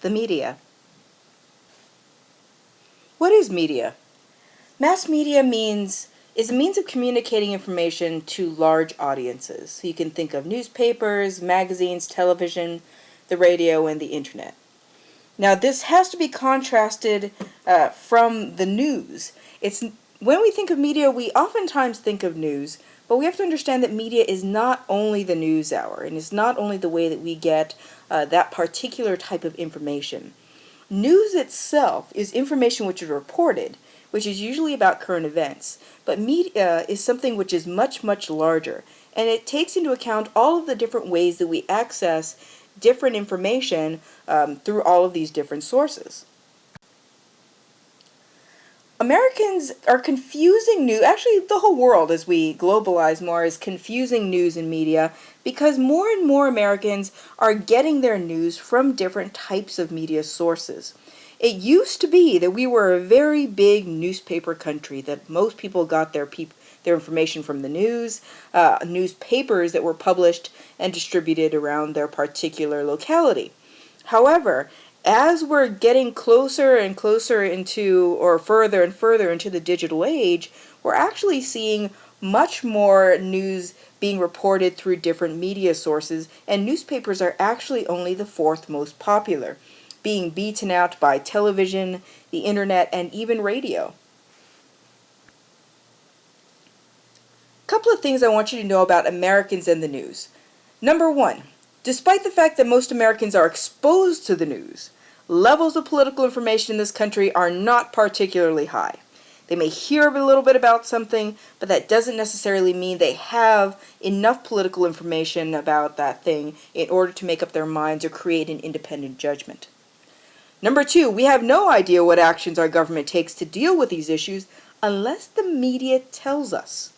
the media. What is media? Mass media is a means of communicating information to large audiences. So you can think of newspapers, magazines, television, the radio, and the internet. Now this has to be contrasted from the news. When we think of media, we oftentimes think of news, but we have to understand that media is not only the news hour, and it's not only the way that we get that particular type of information. News itself is information which is reported, which is usually about current events, but media is something which is much, much larger, and it takes into account all of the different ways that we access different information through all of these different sources. Americans are confusing news, actually the whole world as we globalize more is confusing news and media because more and more Americans are getting their news from different types of media sources. It used to be that we were a very big newspaper country, that most people got their information from the news, newspapers that were published and distributed around their particular locality. However, as we're getting closer and closer into, or further and further into the digital age, we're actually seeing much more news being reported through different media sources, and newspapers are actually only the fourth most popular, being beaten out by television, the internet, and even radio. A couple of things I want you to know about Americans and the news. Number one, despite the fact that most Americans are exposed to the news, levels of political information in this country are not particularly high. They may hear a little bit about something, but that doesn't necessarily mean they have enough political information about that thing in order to make up their minds or create an independent judgment. Number two, we have no idea what actions our government takes to deal with these issues unless the media tells us.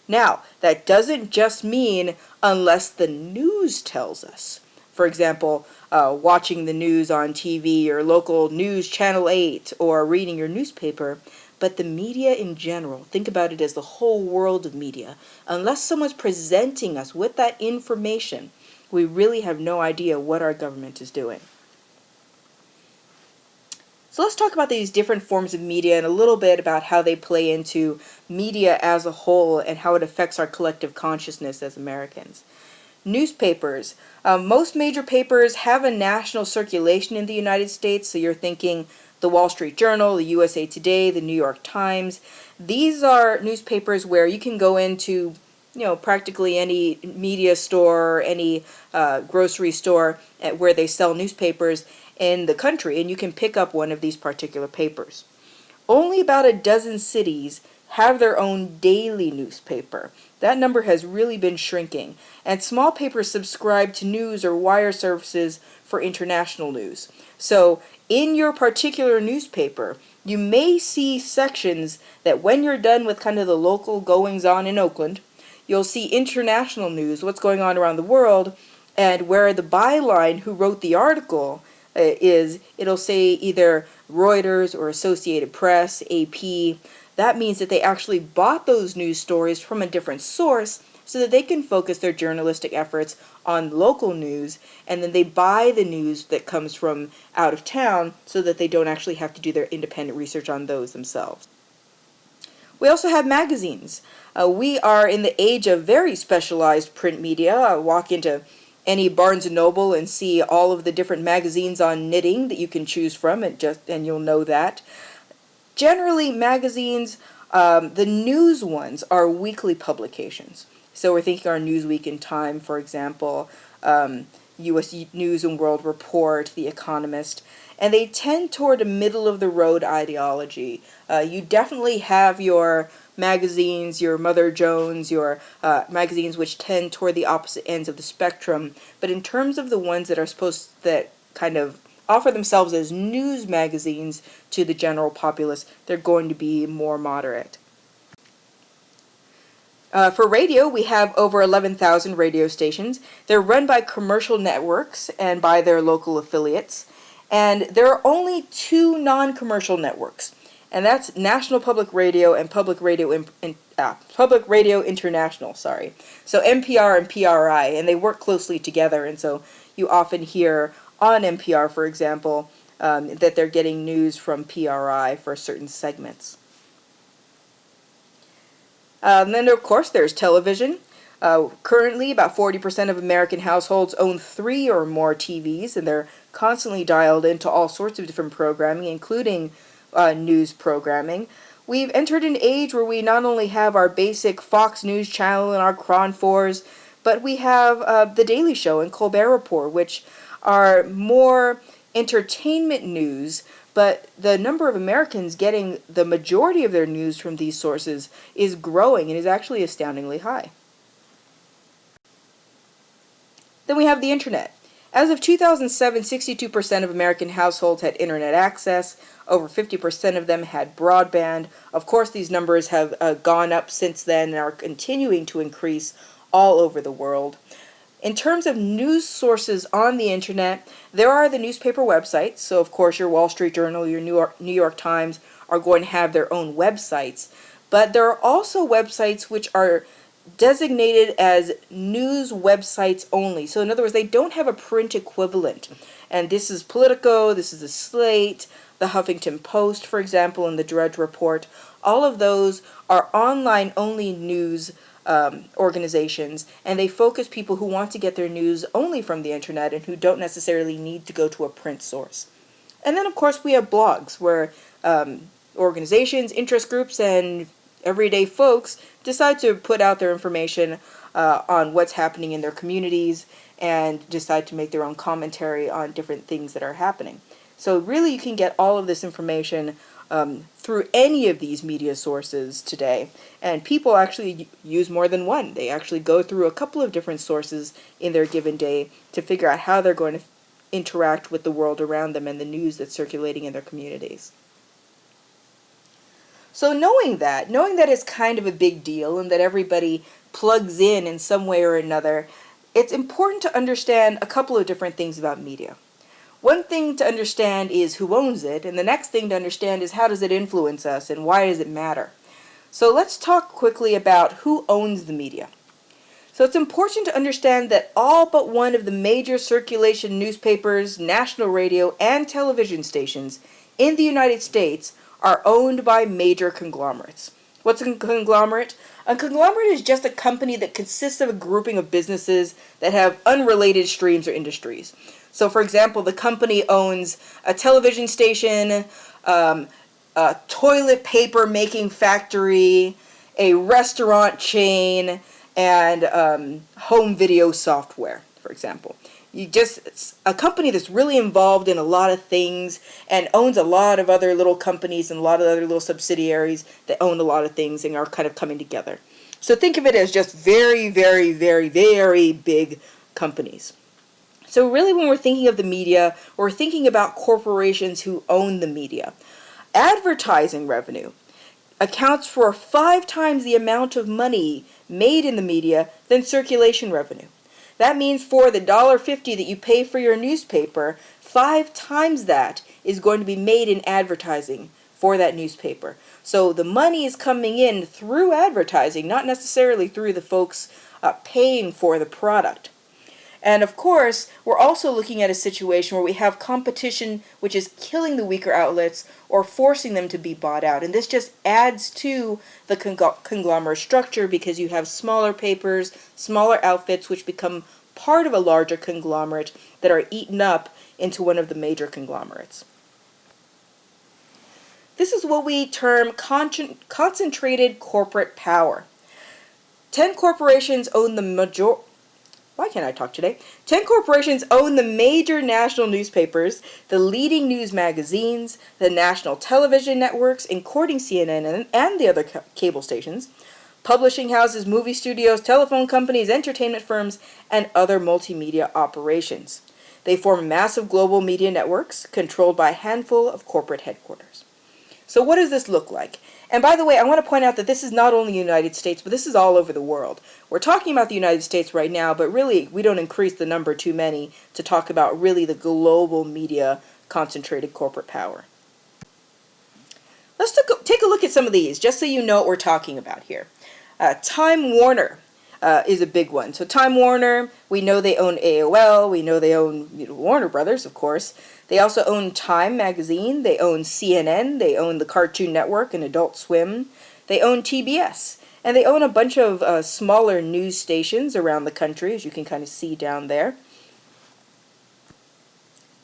Now, that doesn't just mean unless the news tells us. For example, watching the news on TV or local news channel 8 or reading your newspaper, but the media in general, think about it as the whole world of media. Unless someone's presenting us with that information, we really have no idea what our government is doing. So let's talk about these different forms of media and a little bit about how they play into media as a whole and how it affects our collective consciousness as Americans. Newspapers. Most major papers have a national circulation in the United States, so you're thinking the Wall Street Journal, the USA Today, the New York Times. These are newspapers where you can go into practically any media store, any grocery store where they sell newspapers in the country, and you can pick up one of these particular papers. Only about a dozen cities have their own daily newspaper. That number has really been shrinking, and small papers subscribe to news or wire services for international news. So in your particular newspaper, you may see sections that when you're done with kind of the local goings-on in Oakland, you'll see international news, what's going on around the world, and where the byline who wrote the article it'll say either Reuters or Associated Press, AP. That means that they actually bought those news stories from a different source so that they can focus their journalistic efforts on local news, and then they buy the news that comes from out of town so that they don't actually have to do their independent research on those themselves. We also have magazines. We are in the age of very specialized print media. Walk into any Barnes & Noble and see all of the different magazines on knitting that you can choose from, and you'll know that. Generally, magazines, the news ones are weekly publications. So we're thinking our Newsweek and Time, for example, U.S. News and World Report, The Economist, and they tend toward a middle-of-the-road ideology. You definitely have your magazines, your Mother Jones, your magazines which tend toward the opposite ends of the spectrum, but in terms of the ones that kind of offer themselves as news magazines to the general populace, they're going to be more moderate. For radio, we have over 11,000 radio stations. They're run by commercial networks and by their local affiliates. And there are only two non-commercial networks, and that's National Public Radio and Public Radio International. So NPR and PRI, and they work closely together, and so you often hear on NPR, for example, that they're getting news from PRI for certain segments. And then, of course, there's television. Currently, about 40% of American households own 3 or more TVs, and they're constantly dialed into all sorts of different programming, including news programming. We've entered an age where we not only have our basic Fox News channel and our Cron 4s, but we have The Daily Show and Colbert Report, which are more entertainment news, but the number of Americans getting the majority of their news from these sources is growing and is actually astoundingly high. Then we have the internet. As of 2007, 62% of American households had internet access. Over 50% of them had broadband. Of course, these numbers have gone up since then and are continuing to increase all over the world. In terms of news sources on the internet, there are the newspaper websites. So, of course, your Wall Street Journal, your New York Times are going to have their own websites. But there are also websites which are designated as news websites only. So in other words, they don't have a print equivalent. And this is Politico, this is the Slate, the Huffington Post, for example, and the Drudge Report. All of those are online only news organizations, and they focus people who want to get their news only from the internet and who don't necessarily need to go to a print source. And then, of course, we have blogs where organizations, interest groups, and everyday folks decide to put out their information on what's happening in their communities and decide to make their own commentary on different things that are happening. So really you can get all of this information through any of these media sources today. And people actually use more than one. They actually go through a couple of different sources in their given day to figure out how they're going to interact with the world around them and the news that's circulating in their communities. So knowing that it's kind of a big deal and that everybody plugs in some way or another, it's important to understand a couple of different things about media. One thing to understand is who owns it, and the next thing to understand is how does it influence us and why does it matter. So let's talk quickly about who owns the media. So it's important to understand that all but one of the major circulation newspapers, national radio, and television stations in the United States are owned by major conglomerates. What's a conglomerate? A conglomerate is just a company that consists of a grouping of businesses that have unrelated streams or industries. So, for example, the company owns a television station, a toilet paper making factory, a restaurant chain, and home video software, for example. It's a company that's really involved in a lot of things and owns a lot of other little companies and a lot of other little subsidiaries that own a lot of things and are kind of coming together. So think of it as just very, very, very, very big companies. So really when we're thinking of the media, we're thinking about corporations who own the media. Advertising revenue accounts for 5 times the amount of money made in the media than circulation revenue. That means for the $1.50 that you pay for your newspaper, 5 times that is going to be made in advertising for that newspaper. So the money is coming in through advertising, not necessarily through the folks paying for the product. And of course, we're also looking at a situation where we have competition which is killing the weaker outlets or forcing them to be bought out. And this just adds to the conglomerate structure because you have smaller papers, smaller outfits which become part of a larger conglomerate that are eaten up into one of the major conglomerates. This is what we term concentrated corporate power. 10 corporations own the Why can't I talk today? 10 corporations own the major national newspapers, the leading news magazines, the national television networks, including CNN and the other cable stations, publishing houses, movie studios, telephone companies, entertainment firms, and other multimedia operations. They form massive global media networks controlled by a handful of corporate headquarters. So what does this look like? And by the way, I want to point out that this is not only the United States, but this is all over the world. We're talking about the United States right now, but really we don't increase the number too many to talk about really the global media concentrated corporate power. Let's take a look at some of these, just so you know what we're talking about here. Time Warner. is a big one. So Time Warner, we know they own AOL, we know they own Warner Brothers, of course. They also own Time Magazine, they own CNN, they own the Cartoon Network and Adult Swim, they own TBS, and they own a bunch of smaller news stations around the country, as you can kind of see down there.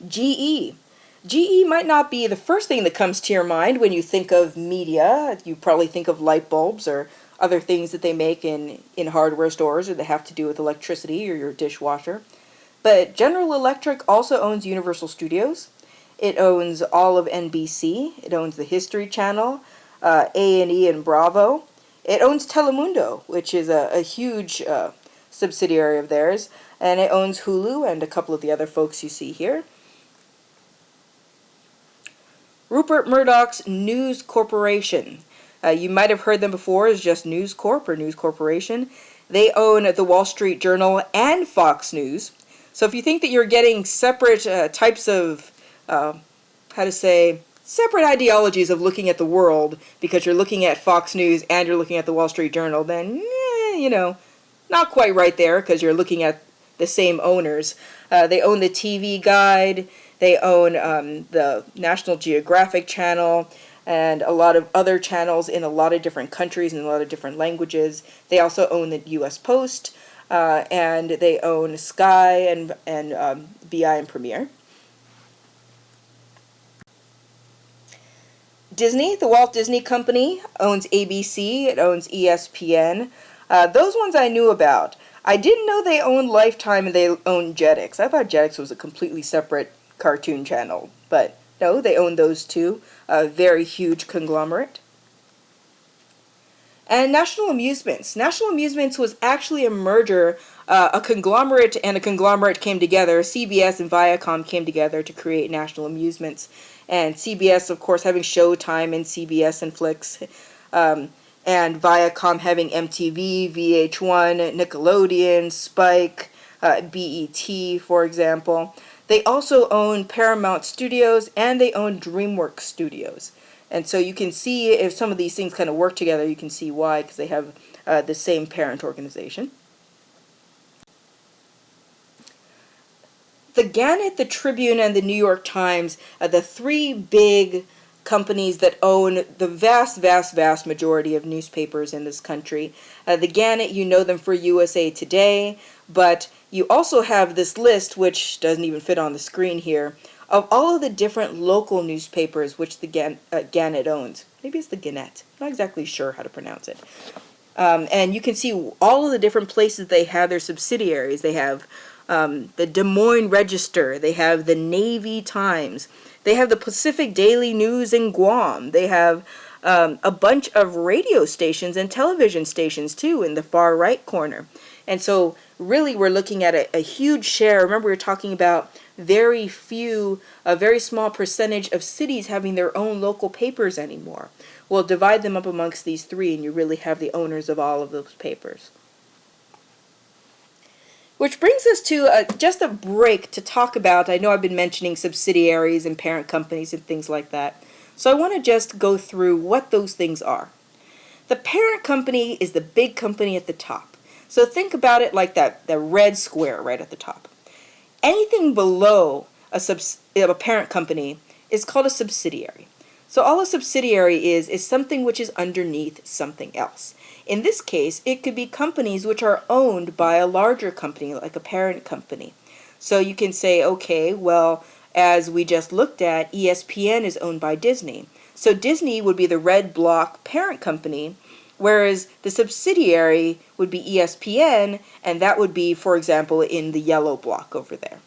GE. GE might not be the first thing that comes to your mind when you think of media. You probably think of light bulbs or other things that they make in hardware stores or that have to do with electricity or your dishwasher. But General Electric also owns Universal Studios. It owns all of NBC. It owns the History Channel, A&E and Bravo. It owns Telemundo, which is a huge subsidiary of theirs. And it owns Hulu and a couple of the other folks you see here. Rupert Murdoch's News Corporation. You might have heard them before as just News Corp or News Corporation. They own the Wall Street Journal and Fox News. So if you think that you're getting separate types of, separate ideologies of looking at the world because you're looking at Fox News and you're looking at the Wall Street Journal, then, not quite right there because you're looking at the same owners. They own the TV Guide. They own the National Geographic Channel and a lot of other channels in a lot of different countries and a lot of different languages. They also own the U.S. Post, and they own Sky and BI and Premiere. Disney, the Walt Disney Company, owns ABC. It owns ESPN. Those ones I knew about. I didn't know they owned Lifetime and they owned Jetix. I thought Jetix was a completely separate cartoon channel, but no, they own those two. A very huge conglomerate. And National Amusements. National Amusements was actually a merger. A conglomerate and a conglomerate came together. CBS and Viacom came together to create National Amusements. And CBS, of course, having Showtime and CBS and Flicks. And Viacom having MTV, VH1, Nickelodeon, Spike, BET, for example. They also own Paramount Studios and they own DreamWorks Studios. And so you can see if some of these things kind of work together, you can see why, because they have the same parent organization. The Gannett, the Tribune, and the New York Times are the three big companies that own the vast, vast, vast majority of newspapers in this country. The Gannett, you know them for USA Today, but you also have this list, which doesn't even fit on the screen here, of all of the different local newspapers which the Gannett owns. Maybe it's the Gannett. I'm not exactly sure how to pronounce it. And you can see all of the different places they have their subsidiaries. They have the Des Moines Register. They have the Navy Times. They have the Pacific Daily News in Guam. They have a bunch of radio stations and television stations, too, in the far right corner. And so, really, we're looking at a huge share. Remember, we were talking about very few, a very small percentage of cities having their own local papers anymore. Well, divide them up amongst these three, and you really have the owners of all of those papers. Which brings us to just a break to talk about, I know I've been mentioning subsidiaries and parent companies and things like that. So I want to just go through what those things are. The parent company is the big company at the top. So think about it like that red square right at the top. Anything below a parent company is called a subsidiary. So all a subsidiary is something which is underneath something else. In this case, it could be companies which are owned by a larger company, like a parent company. So you can say, okay, well, as we just looked at, ESPN is owned by Disney. So Disney would be the red block parent company, whereas the subsidiary would be ESPN, and that would be, for example, in the yellow block over there.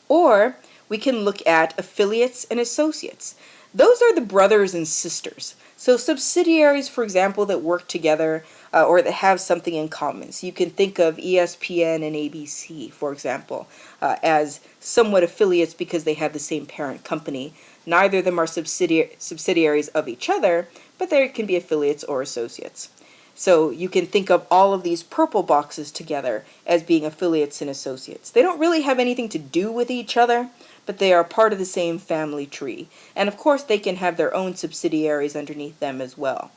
Or we can look at affiliates and associates. Those are the brothers and sisters. So subsidiaries, for example, that work together or that have something in common. So you can think of ESPN and ABC, for example, as somewhat affiliates because they have the same parent company. Neither of them are subsidiaries of each other, but they can be affiliates or associates. So you can think of all of these purple boxes together as being affiliates and associates. They don't really have anything to do with each other, but they are part of the same family tree. And of course, they can have their own subsidiaries underneath them as well.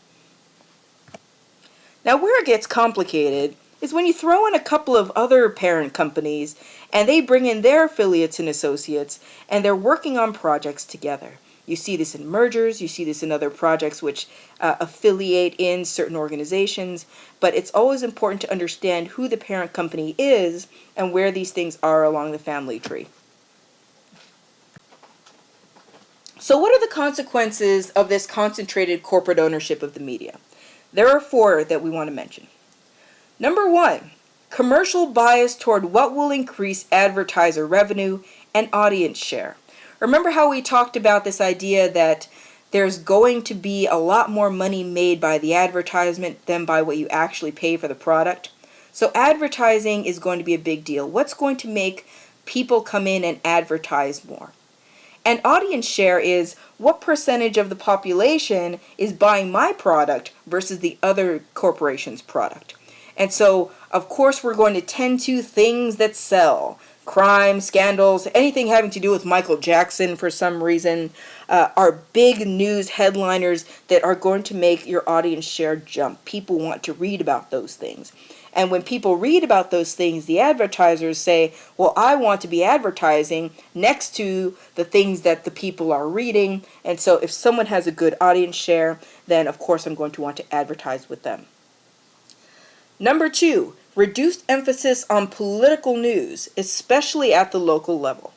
Now, where it gets complicated is when you throw in a couple of other parent companies and they bring in their affiliates and associates and they're working on projects together. You see this in mergers, you see this in other projects which affiliate in certain organizations, but it's always important to understand who the parent company is and where these things are along the family tree. So what are the consequences of this concentrated corporate ownership of the media? There are 4 that we want to mention. Number 1, commercial bias toward what will increase advertiser revenue and audience share. Remember how we talked about this idea that there's going to be a lot more money made by the advertisement than by what you actually pay for the product? So advertising is going to be a big deal. What's going to make people come in and advertise more? And audience share is what percentage of the population is buying my product versus the other corporation's product. And so, of course, we're going to tend to things that sell. Crime, scandals, anything having to do with Michael Jackson for some reason are big news headliners that are going to make your audience share jump. People want to read about those things. And when people read about those things, the advertisers say, well, I want to be advertising next to the things that the people are reading. And so if someone has a good audience share, then of course I'm going to want to advertise with them. Number 2, reduced emphasis on political news, especially at the local level.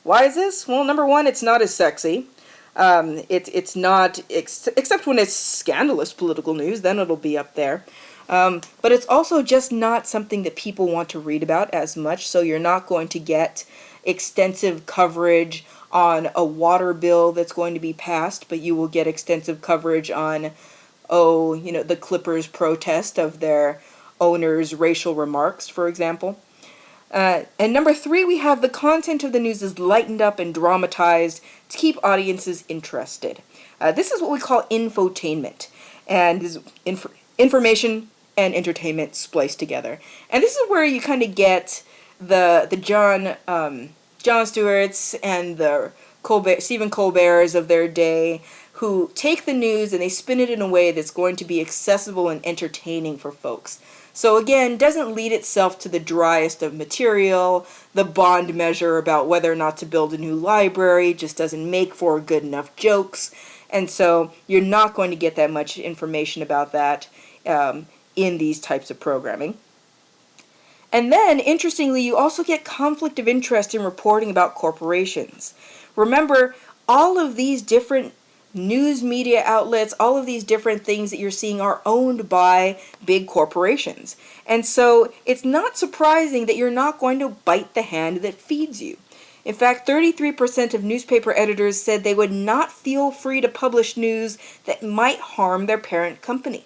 Why is this? Well, number 1, it's not as sexy. It's not, except when it's scandalous political news, then it'll be up there. But it's also just not something that people want to read about as much, so you're not going to get extensive coverage on a water bill that's going to be passed, but you will get extensive coverage on, the Clippers protest of their owners' racial remarks, for example. And number 3, we have the content of the news is lightened up and dramatized to keep audiences interested. This is what we call infotainment, and is information and entertainment spliced together. And this is where you kind of get the Jon Stewarts and the Stephen Colberts of their day, who take the news and they spin it in a way that's going to be accessible and entertaining for folks. So again, doesn't lead itself to the driest of material. The Bond measure about whether or not to build a new library just doesn't make for good enough jokes. And so you're not going to get that much information about that in these types of programming. And then, interestingly, you also get conflict of interest in reporting about corporations. Remember, all of these different news media outlets, all of these different things that you're seeing are owned by big corporations. And so it's not surprising that you're not going to bite the hand that feeds you. In fact, 33% of newspaper editors said they would not feel free to publish news that might harm their parent company.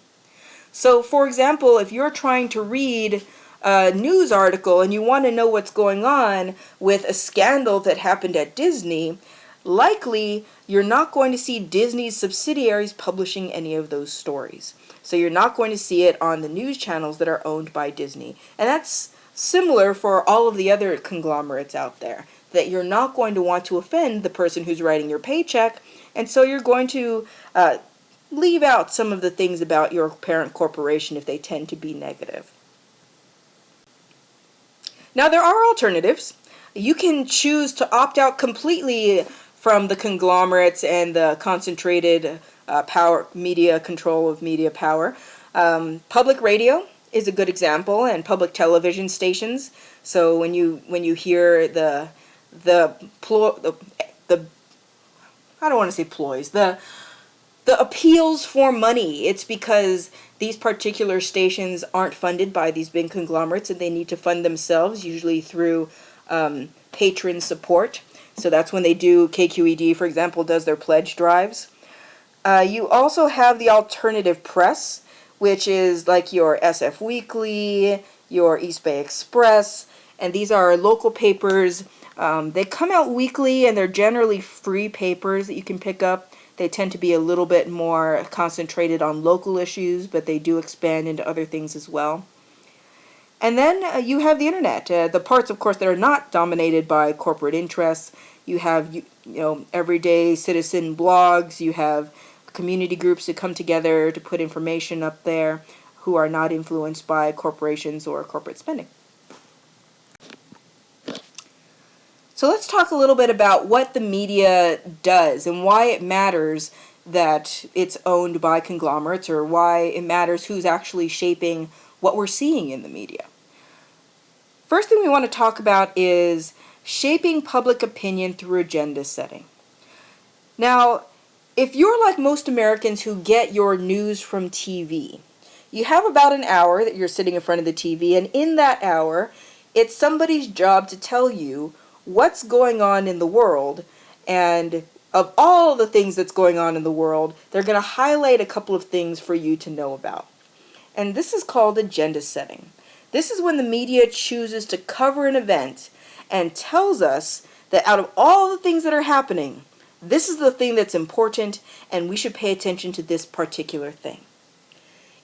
So, for example, if you're trying to read a news article and you want to know what's going on with a scandal that happened at Disney, likely you're not going to see Disney's subsidiaries publishing any of those stories. So you're not going to see it on the news channels that are owned by Disney. And that's similar for all of the other conglomerates out there, that you're not going to want to offend the person who's writing your paycheck, and so you're going to leave out some of the things about your parent corporation if they tend to be negative. Now, there are alternatives. You can choose to opt out completely from the conglomerates and the concentrated power, media control of media power. Public radio is a good example, and public television stations. So when you hear the I don't want to say ploys, the appeals for money, it's because these particular stations aren't funded by these big conglomerates and they need to fund themselves, usually through patron support. So that's when they do, KQED, for example, does their pledge drives. You also have the alternative press, which is like your SF Weekly, your East Bay Express, and these are local papers. They come out weekly and they're generally free papers that you can pick up. They tend to be a little bit more concentrated on local issues, but they do expand into other things as well. And then you have the internet, the parts, of course, that are not dominated by corporate interests. You have, everyday citizen blogs. You have community groups that come together to put information up there, who are not influenced by corporations or corporate spending. So let's talk a little bit about what the media does and why it matters that it's owned by conglomerates, or why it matters who's actually shaping what we're seeing in the media. First thing we want to talk about is shaping public opinion through agenda setting. Now, if you're like most Americans who get your news from TV, you have about an hour that you're sitting in front of the TV, and in that hour, it's somebody's job to tell you what's going on in the world, and of all the things that's going on in the world, they're going to highlight a couple of things for you to know about. And this is called agenda setting. This is when the media chooses to cover an event and tells us that out of all the things that are happening, this is the thing that's important, and we should pay attention to this particular thing.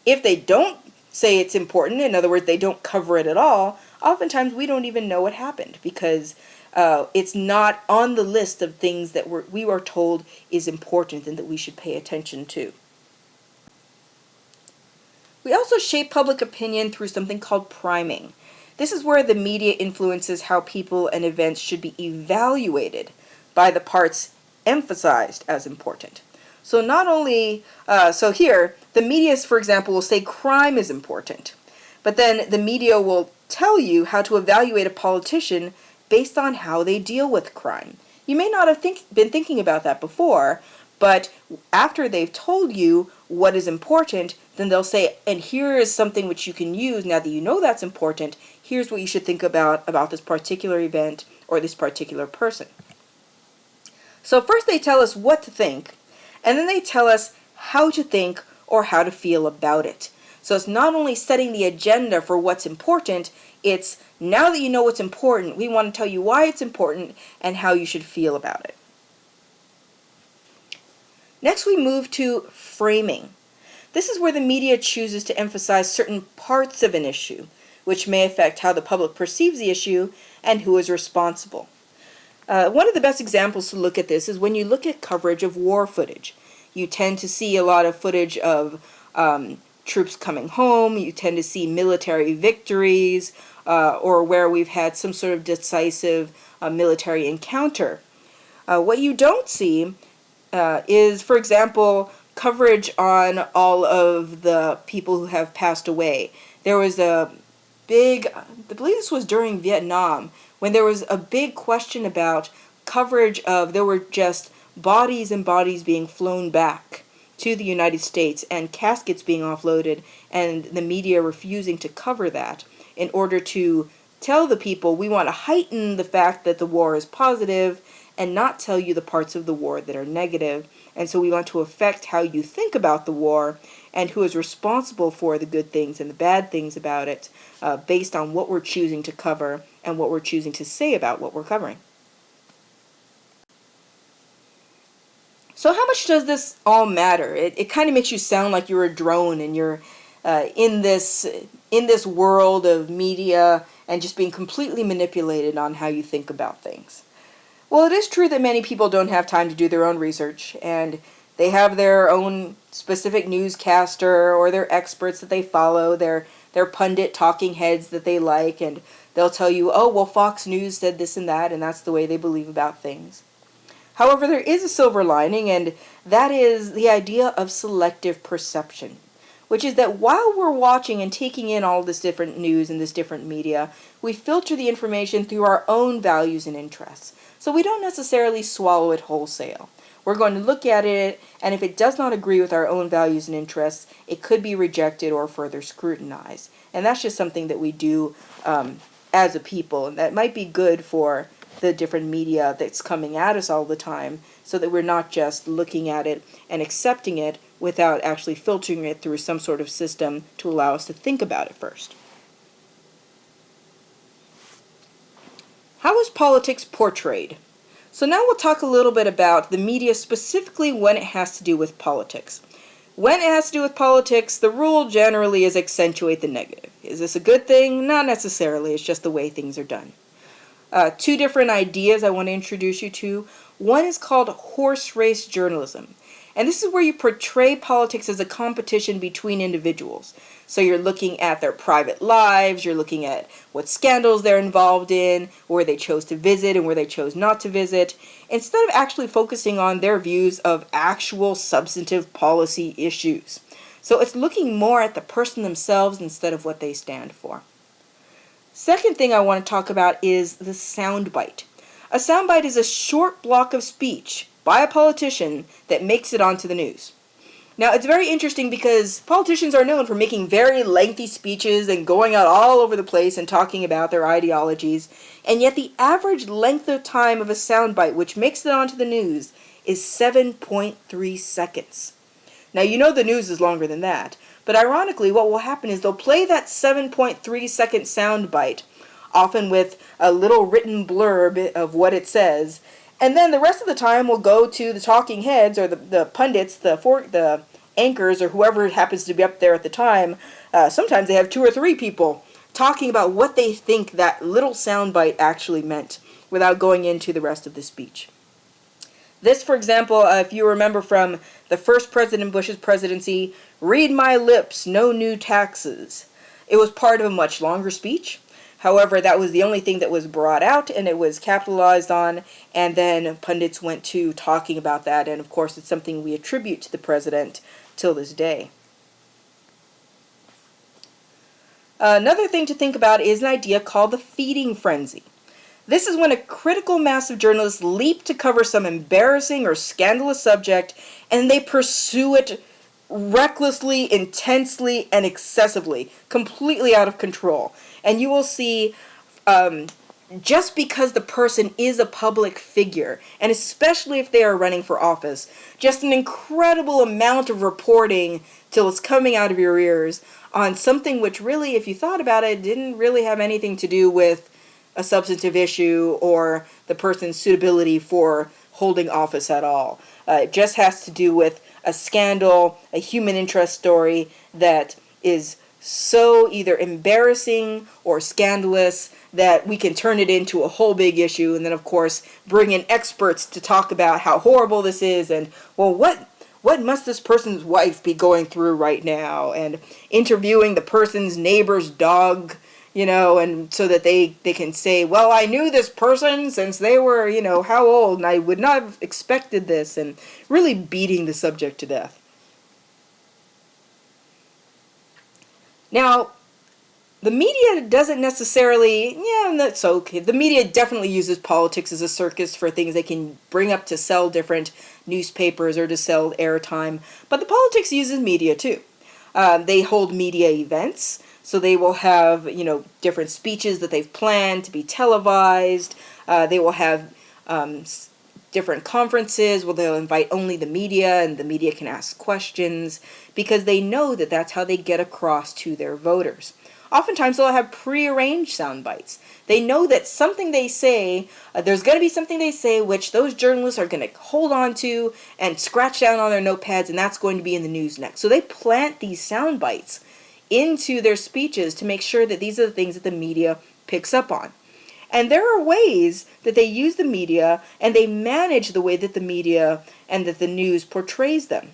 If they don't say it's important, in other words, they don't cover it at all, oftentimes we don't even know what happened, because it's not on the list of things that we are told is important and that we should pay attention to. We also shape public opinion through something called priming. This is where the media influences how people and events should be evaluated by the parts emphasized as important. So not only, so here, the media, for example, will say crime is important, but then the media will tell you how to evaluate a politician based on how they deal with crime. You may not have been thinking about that before, but after they've told you what is important, then they'll say, and here is something which you can use now that you know that's important. Here's what you should think about this particular event or this particular person. So first they tell us what to think, and then they tell us how to think or how to feel about it. So it's not only setting the agenda for what's important, it's now that you know what's important, we want to tell you why it's important and how you should feel about it. Next, we move to framing. This is where the media chooses to emphasize certain parts of an issue, which may affect how the public perceives the issue and who is responsible. One of the best examples to look at this is when you look at coverage of war footage. You tend to see a lot of footage of troops coming home. You tend to see military victories, or where we've had some sort of decisive military encounter. What you don't see is, for example, coverage on all of the people who have passed away. There was a big, I believe this was during Vietnam, when there was a big question about coverage of, there were just bodies and bodies being flown back to the United States and caskets being offloaded, and the media refusing to cover that in order to tell the people, we want to heighten the fact that the war is positive and not tell you the parts of the war that are negative. And so we want to affect how you think about the war and who is responsible for the good things and the bad things about it, based on what we're choosing to cover and what we're choosing to say about what we're covering. So how much does this all matter? It kind of makes you sound like you're a drone and you're in this world of media and just being completely manipulated on how you think about things. Well, it is true that many people don't have time to do their own research, and they have their own specific newscaster or their experts that they follow, their pundit talking heads that they like, and they'll tell you, oh, well, Fox News said this and that, and that's the way they believe about things. However, there is a silver lining, and that is the idea of selective perception, which is that while we're watching and taking in all this different news and this different media, we filter the information through our own values and interests. So we don't necessarily swallow it wholesale. We're going to look at it, and if it does not agree with our own values and interests, it could be rejected or further scrutinized. And that's just something that we do as a people, and that might be good for the different media that's coming at us all the time, so that we're not just looking at it and accepting it without actually filtering it through some sort of system to allow us to think about it first. How is politics portrayed? So now we'll talk a little bit about the media, specifically when it has to do with politics. When it has to do with politics, the rule generally is accentuate the negative. Is this a good thing? Not necessarily. It's just the way things are done. Two different ideas I want to introduce you to. One is called horse race journalism. And this is where you portray politics as a competition between individuals. So you're looking at their private lives, you're looking at what scandals they're involved in, where they chose to visit and where they chose not to visit, instead of actually focusing on their views of actual substantive policy issues. So it's looking more at the person themselves instead of what they stand for. Second thing I want to talk about is the soundbite. A soundbite is a short block of speech by a politician that makes it onto the news. Now, it's very interesting because politicians are known for making very lengthy speeches and going out all over the place and talking about their ideologies, and yet the average length of time of a soundbite which makes it onto the news is 7.3 seconds. Now, you know the news is longer than that, but ironically, what will happen is they'll play that 7.3 second soundbite, often with a little written blurb of what it says, and then the rest of the time will go to the talking heads or the pundits, the anchors, or whoever happens to be up there at the time. Sometimes they have 2 or 3 people talking about what they think that little soundbite actually meant without going into the rest of the speech. This, for example, if you remember from the first President Bush's presidency, read my lips, no new taxes. It was part of a much longer speech. However, that was the only thing that was brought out, and it was capitalized on, and then pundits went to talking about that, and of course it's something we attribute to the president till this day. Another thing to think about is an idea called the feeding frenzy. This is when a critical mass of journalists leap to cover some embarrassing or scandalous subject, and they pursue it recklessly, intensely, and excessively, completely out of control. And you will see, just because the person is a public figure, and especially if they are running for office, just an incredible amount of reporting till it's coming out of your ears on something which really, if you thought about it, didn't really have anything to do with a substantive issue or the person's suitability for holding office at all. It just has to do with a scandal, a human interest story that is so either embarrassing or scandalous that we can turn it into a whole big issue, and then of course bring in experts to talk about how horrible this is, and well, what must this person's wife be going through right now, and interviewing the person's neighbor's dog, and so that they can say, well, I knew this person since they were, how old, and I would not have expected this, and really beating the subject to death. Now, the media doesn't necessarily, that's okay. The media definitely uses politics as a circus for things they can bring up to sell different newspapers or to sell airtime, but the politics uses media too. They hold media events, so they will have, different speeches that they've planned to be televised. They will have different conferences where they'll invite only the media, and the media can ask questions because they know that that's how they get across to their voters. Oftentimes they'll have pre-arranged sound bites. They know that something they say, there's going to be something they say which those journalists are going to hold on to and scratch down on their notepads, and that's going to be in the news next. So they plant these sound bites into their speeches to make sure that these are the things that the media picks up on. And there are ways that they use the media and they manage the way that the media and that the news portrays them.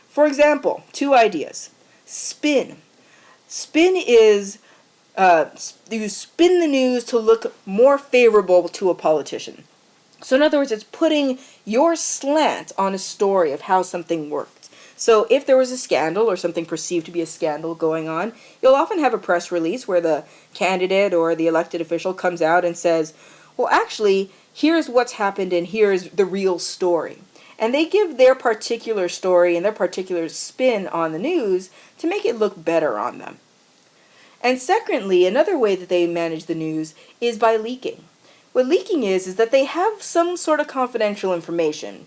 For example, 2 ideas. Spin. Spin is you spin the news to look more favorable to a politician. So in other words, it's putting your slant on a story of how something worked. So if there was a scandal or something perceived to be a scandal going on, you'll often have a press release where the candidate or the elected official comes out and says, well, actually, here's what's happened and here's the real story. And they give their particular story and their particular spin on the news to make it look better on them. And secondly, another way that they manage the news is by leaking. What leaking is that they have some sort of confidential information.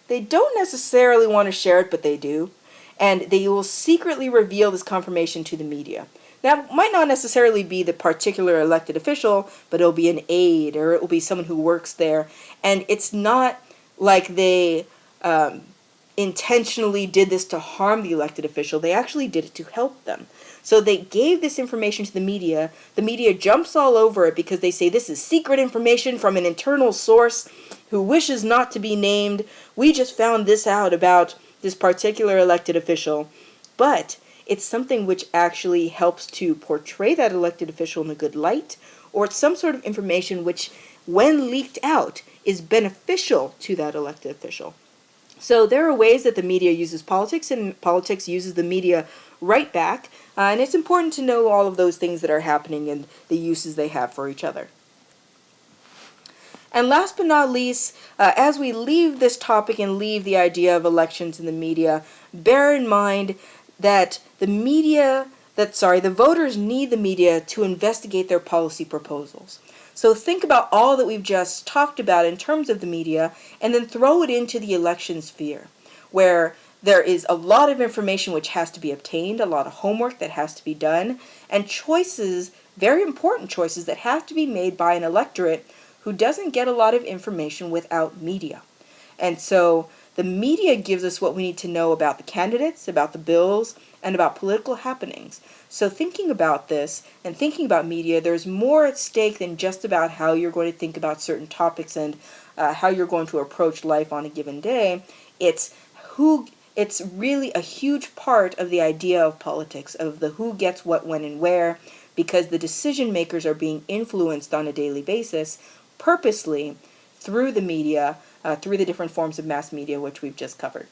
They don't necessarily want to share it, but they do. And they will secretly reveal this confirmation to the media. Now, it might not necessarily be the particular elected official, but it'll be an aide or it will be someone who works there. And it's not like they intentionally did this to harm the elected official. They actually did it to help them. So they gave this information to the media. The media jumps all over it because they say this is secret information from an internal source who wishes not to be named. We just found this out about this particular elected official. But it's something which actually helps to portray that elected official in a good light, or it's some sort of information which, when leaked out, is beneficial to that elected official. So there are ways that the media uses politics, and politics uses the media right back, and it's important to know all of those things that are happening and the uses they have for each other. And last but not least, as we leave this topic and leave the idea of elections in the media, bear in mind that the voters need the media to investigate their policy proposals. So think about all that we've just talked about in terms of the media, and then throw it into the election sphere, where there is a lot of information which has to be obtained, a lot of homework that has to be done, and choices, very important choices, that have to be made by an electorate who doesn't get a lot of information without media. And so the media gives us what we need to know about the candidates, about the bills, and about political happenings. So thinking about this and thinking about media, there's more at stake than just about how you're going to think about certain topics and how you're going to approach life on a given day. It's really a huge part of the idea of politics, of the who gets what, when, and where, because the decision makers are being influenced on a daily basis purposely through the media, through the different forms of mass media which we've just covered.